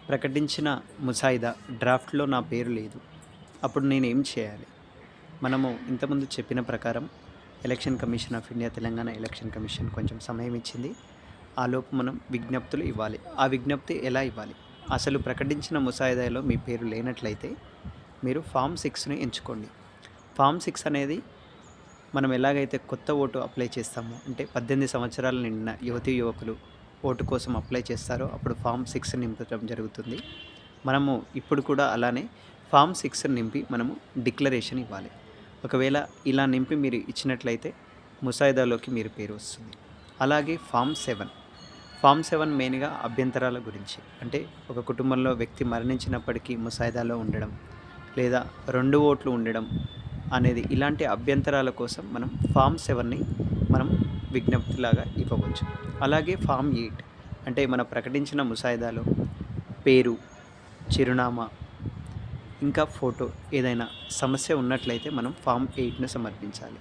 ప్రకటించిన ముసాయిదా డ్రాఫ్ట్లో నా పేరు లేదు. అప్పుడు నేనేం చేయాలి? మనము ఇంతకుముందు చెప్పిన ప్రకారం election commission of India, Telangana election commission కొంచెం సమయం ఇచ్చింది. ఆలోపు మనం విజ్ఞప్తులు ఇవ్వాలి. ఆ విజ్ఞప్తి ఎలా ఇవ్వాలి? అసలు ప్రకటించిన ముసాయిదాలో మీ పేరు లేనట్లయితే మీరు ఫామ్ 6ని ఎంచుకోండి. ఫామ్ 6 అనేది మనం ఎలాగైతే కొత్త ఓటు అప్లై చేస్తామో, అంటే 18 సంవత్సరాలు నిండిన యువతీ యువకులు ఓటు కోసం అప్లై చేస్తారో అప్పుడు ఫామ్ 6 నింపడం జరుగుతుంది. మనము ఇప్పుడు కూడా అలానే ఫామ్ 6 నింపి మనము డిక్లరేషన్ ఇవ్వాలి. ఒకవేళ ఇలా నింపి మీరు ఇచ్చినట్లయితే ముసాయిదాలోకి మీరు పేరు వస్తుంది. అలాగే ఫామ్ 7 మెయిన్గా అభ్యంతరాల గురించి, అంటే ఒక కుటుంబంలో వ్యక్తి మరణించినప్పటికీ ముసాయిదాలో ఉండడం, లేదా 2 ఓట్లు ఉండడం అనేది, ఇలాంటి అభ్యంతరాల కోసం మనం ఫామ్ 7ని మనం విజ్ఞప్తిలాగా ఇవ్వవచ్చు. అలాగే ఫామ్ 8 అంటే మన ప్రకటించిన ముసాయిదాలో పేరు, చిరునామా, ఇంకా ఫోటో ఏదైనా సమస్య ఉన్నట్లయితే మనం ఫామ్ 8ను సమర్పించాలి.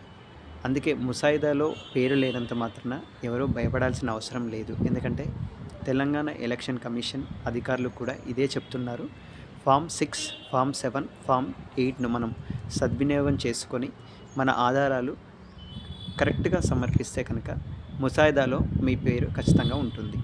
అందుకే ముసాయిదాలో పేరు లేనంత మాత్రాన ఎవరూ భయపడాల్సిన అవసరం లేదు. ఎందుకంటే తెలంగాణ ఎలక్షన్ కమిషన్ అధికారులు కూడా ఇదే చెప్తున్నారు. ఫామ్ 6, ఫామ్ 7, ఫామ్ 8ను మనం సద్వినియోగం చేసుకొని మన ఆధారాలు కరెక్ట్గా సమర్పిస్తే కనుక ముసాయిదాలో మీ పేరు ఖచ్చితంగా ఉంటుంది.